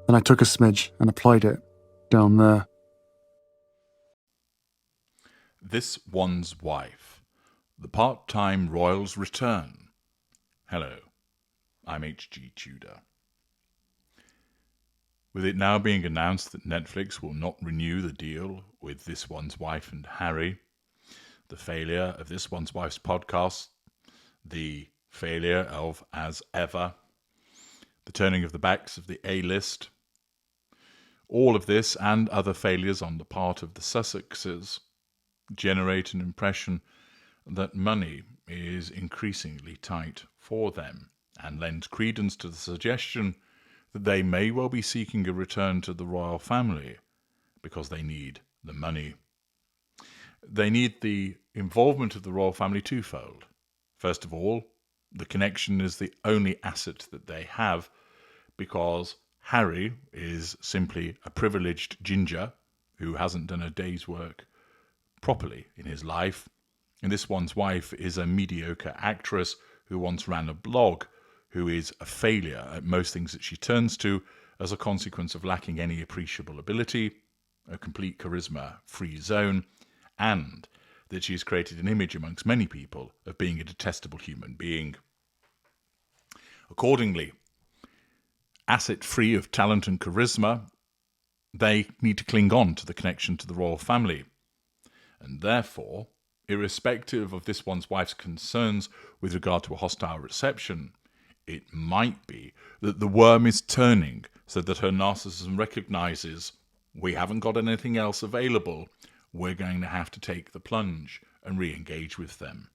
Then I took a smidge and applied it down there. This One's Wife. The Part-Time Royal's Return. Hello, I'm H.G. Tudor. With it now being announced that Netflix will not renew the deal with This One's Wife and Harry, the failure of This One's Wife's podcast, the failure of As Ever, the turning of the backs of the A-list, all of this and other failures on the part of the Sussexes generate an impression that money is increasingly tight for them and lends credence to the suggestion that they may well be seeking a return to the royal family because they need the money. They need the involvement of the royal family twofold. First of all, the connection is the only asset that they have because Harry is simply a privileged ginger who hasn't done a day's work properly in his life, and This One's Wife is a mediocre actress who once ran a blog, who is a failure at most things that she turns to as a consequence of lacking any appreciable ability, a complete charisma-free zone, and that she has created an image amongst many people of being a detestable human being. Accordingly, asset-free of talent and charisma, they need to cling on to the connection to the royal family. And therefore, irrespective of This One's Wife's concerns with regard to a hostile reception, it might be that the worm is turning so that her narcissism recognizes we haven't got anything else available, we're going to have to take the plunge and re-engage with them.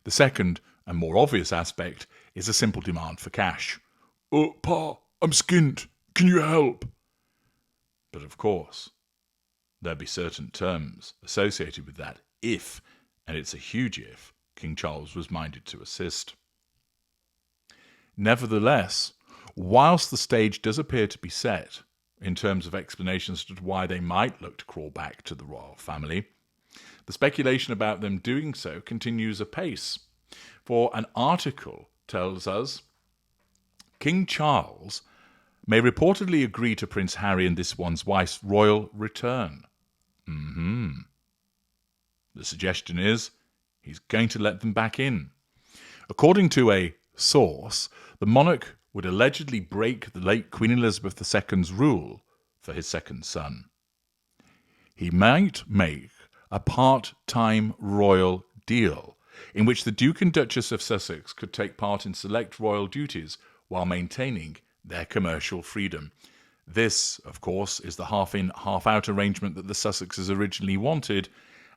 The second and more obvious aspect is a simple demand for cash. "Oh, Pa, I'm skint. Can you help?" But of course, there'd be certain terms associated with that if, and it's a huge if, King Charles was minded to assist. Nevertheless, whilst the stage does appear to be set in terms of explanations as to why they might look to crawl back to the royal family, the speculation about them doing so continues apace. For an article tells us King Charles may reportedly agree to Prince Harry and This One's Wife's royal return. The suggestion is he's going to let them back in. According to a source, the monarch would allegedly break the late Queen Elizabeth II's rule for his second son. He might make a part-time royal deal in which the Duke and Duchess of Sussex could take part in select royal duties while maintaining their commercial freedom. This, of course, is the half-in, half-out arrangement that the Sussexes originally wanted,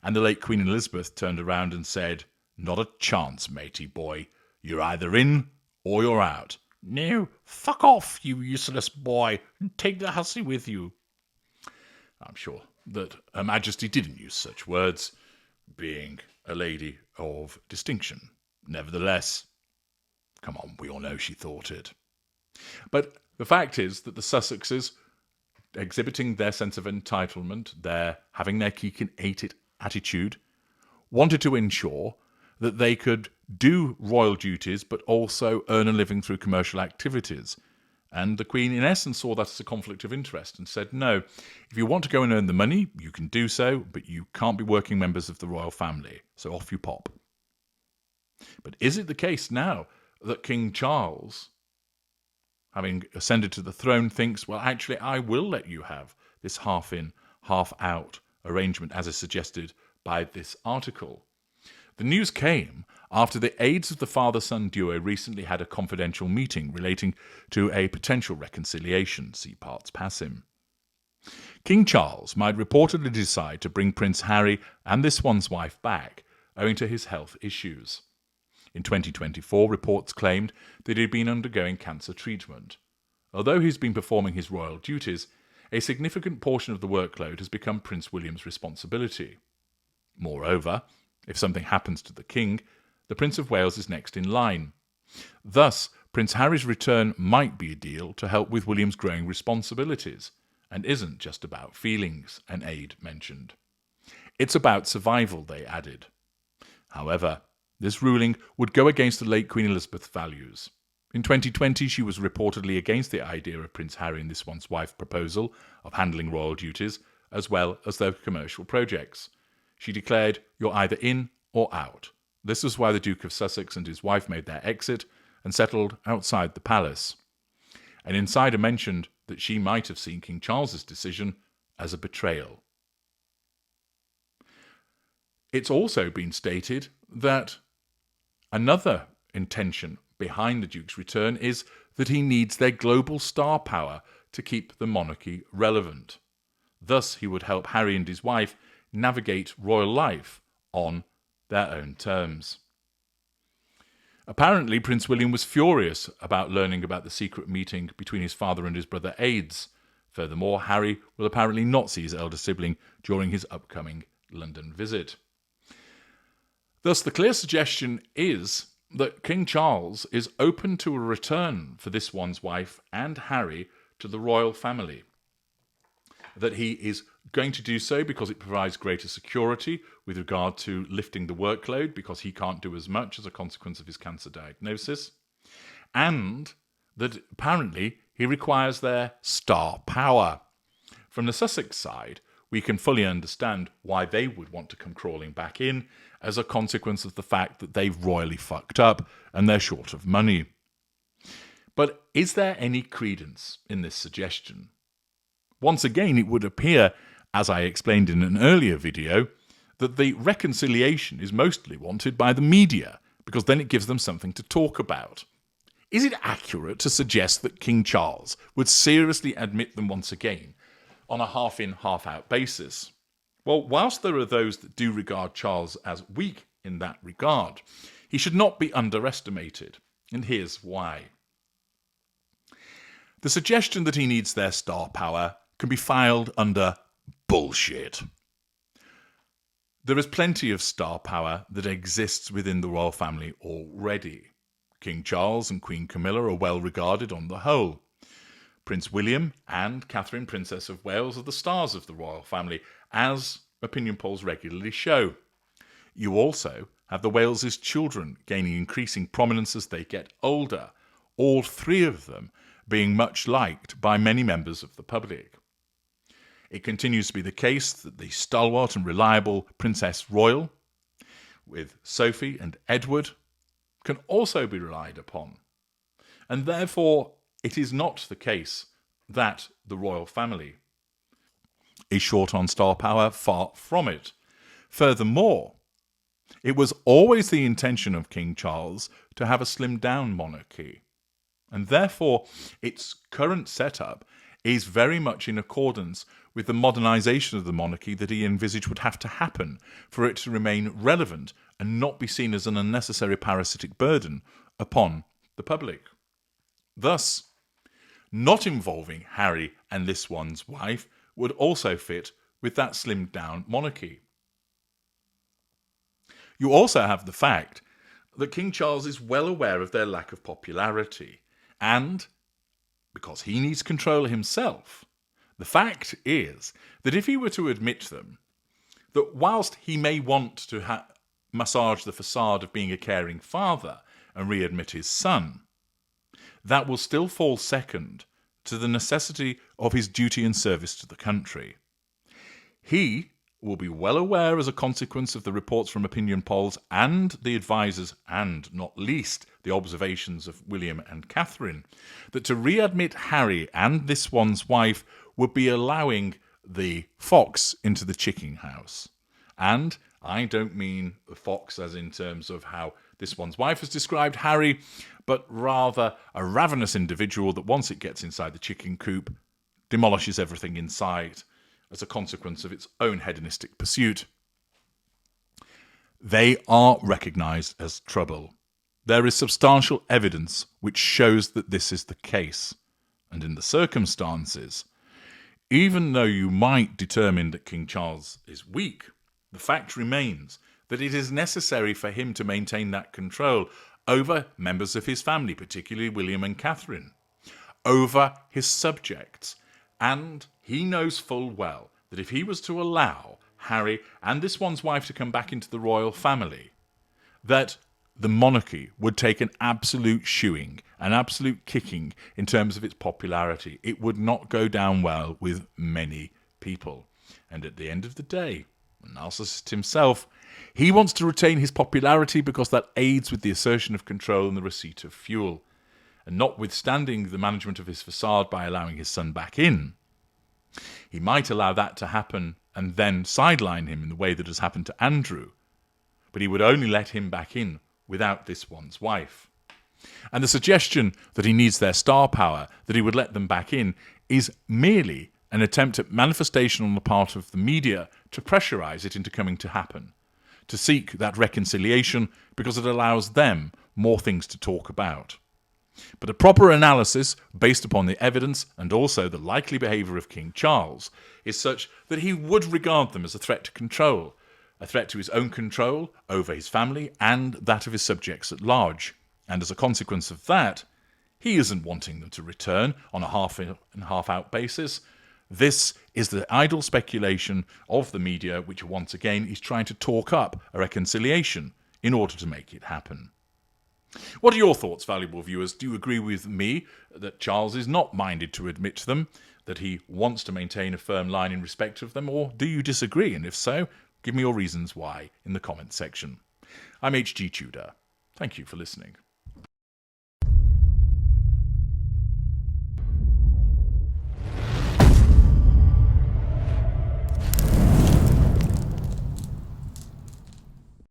and the late Queen Elizabeth turned around and said, "Not a chance, matey boy. You're either in or you're out." "No, fuck off, you useless boy, and take the hussy with you." I'm sure that Her Majesty didn't use such words, being a lady of distinction. Nevertheless, come on, we all know she thought it. But the fact is that the Sussexes, exhibiting their sense of entitlement, their having their cake and ate it attitude, wanted to ensure that they could do royal duties but also earn a living through commercial activities. And the Queen, in essence, saw that as a conflict of interest and said, no, if you want to go and earn the money, you can do so, but you can't be working members of the royal family. So off you pop. But is it the case now that King Charles, having ascended to the throne, thinks, well, actually, I will let you have this half-in, half-out arrangement as is suggested by this article? The news came after the aides of the father-son duo recently had a confidential meeting relating to a potential reconciliation. See parts passim. King Charles might reportedly decide to bring Prince Harry and This One's Wife back, owing to his health issues. In 2024, reports claimed that he had been undergoing cancer treatment. Although he's been performing his royal duties, a significant portion of the workload has become Prince William's responsibility. Moreover, if something happens to the king, the Prince of Wales is next in line. Thus, Prince Harry's return might be a deal to help with William's growing responsibilities, and isn't just about feelings, an aide mentioned. It's about survival, they added. However, this ruling would go against the late Queen Elizabeth's values. In 2020, she was reportedly against the idea of Prince Harry and this one's wife proposal of handling royal duties, as well as their commercial projects. She declared, "You're either in or out." This was why the Duke of Sussex and his wife made their exit and settled outside the palace. An insider mentioned that she might have seen King Charles's decision as a betrayal. It's also been stated that another intention behind the Duke's return is that he needs their global star power to keep the monarchy relevant. Thus, he would help Harry and his wife navigate royal life on their own terms. Apparently, Prince William was furious about learning about the secret meeting between his father and his brother Aides. Furthermore, Harry will apparently not see his elder sibling during his upcoming London visit. Thus, the clear suggestion is that King Charles is open to a return for this one's wife and Harry to the royal family. That he is going to do so because it provides greater security with regard to lifting the workload, because he can't do as much as a consequence of his cancer diagnosis, and that apparently he requires their star power. From the Sussex side, we can fully understand why they would want to come crawling back in as a consequence of the fact that they've royally fucked up and they're short of money. But is there any credence in this suggestion? Once again, it would appear, as I explained in an earlier video, that the reconciliation is mostly wanted by the media, because then it gives them something to talk about. Is it accurate to suggest that King Charles would seriously admit them once again on a half-in, half-out basis? Well, whilst there are those that do regard Charles as weak in that regard, he should not be underestimated, and here's why. The suggestion that he needs their star power can be filed under bullshit. There is plenty of star power that exists within the royal family already. King Charles and Queen Camilla are well regarded on the whole. Prince William and Catherine, Princess of Wales, are the stars of the royal family, as opinion polls regularly show. You also have the Wales' children gaining increasing prominence as they get older, all three of them being much liked by many members of the public. It continues to be the case that the stalwart and reliable Princess Royal, with Sophie and Edward, can also be relied upon. And therefore, it is not the case that the royal family is short on star power, far from it. Furthermore, it was always the intention of King Charles to have a slimmed-down monarchy, and therefore its current setup is very much in accordance with the modernisation of the monarchy that he envisaged would have to happen for it to remain relevant and not be seen as an unnecessary parasitic burden upon the public. Thus, not involving Harry and this one's wife would also fit with that slimmed-down monarchy. You also have the fact that King Charles is well aware of their lack of popularity, and because he needs control himself, the fact is that if he were to admit them, that whilst he may want to massage the facade of being a caring father and readmit his son, that will still fall second to the necessity of his duty and service to the country. He will be well aware, as a consequence of the reports from opinion polls and the advisers, and not least the observations of William and Catherine, that to readmit Harry and this one's wife would be allowing the fox into the chicken house. And I don't mean the fox as in terms of how this one's wife has described Harry, but rather a ravenous individual that once it gets inside the chicken coop, demolishes everything in sight as a consequence of its own hedonistic pursuit. They are recognised as trouble. There is substantial evidence which shows that this is the case. And in the circumstances, even though you might determine that King Charles is weak, the fact remains that it is necessary for him to maintain that control over members of his family, particularly William and Catherine, over his subjects. And he knows full well that if he was to allow Harry and this one's wife to come back into the royal family, that the monarchy would take an absolute shoeing, an absolute kicking in terms of its popularity. It would not go down well with many people. And at the end of the day, the narcissist himself, he wants to retain his popularity because that aids with the assertion of control and the receipt of fuel. And notwithstanding the management of his facade by allowing his son back in, he might allow that to happen and then sideline him in the way that has happened to Andrew. But he would only let him back in without this one's wife. And the suggestion that he needs their star power, that he would let them back in, is merely an attempt at manifestation on the part of the media to pressurize it into coming to happen, to seek that reconciliation because it allows them more things to talk about. But a proper analysis, based upon the evidence and also the likely behaviour of King Charles, is such that he would regard them as a threat to control, a threat to his own control over his family and that of his subjects at large. And as a consequence of that, he isn't wanting them to return on a half-in and half-out basis. This is the idle speculation of the media, which once again is trying to talk up a reconciliation in order to make it happen. What are your thoughts, valuable viewers? Do you agree with me that Charles is not minded to admit to them, that he wants to maintain a firm line in respect of them, or do you disagree? And if so, give me your reasons why in the comments section. I'm H.G. Tudor. Thank you for listening.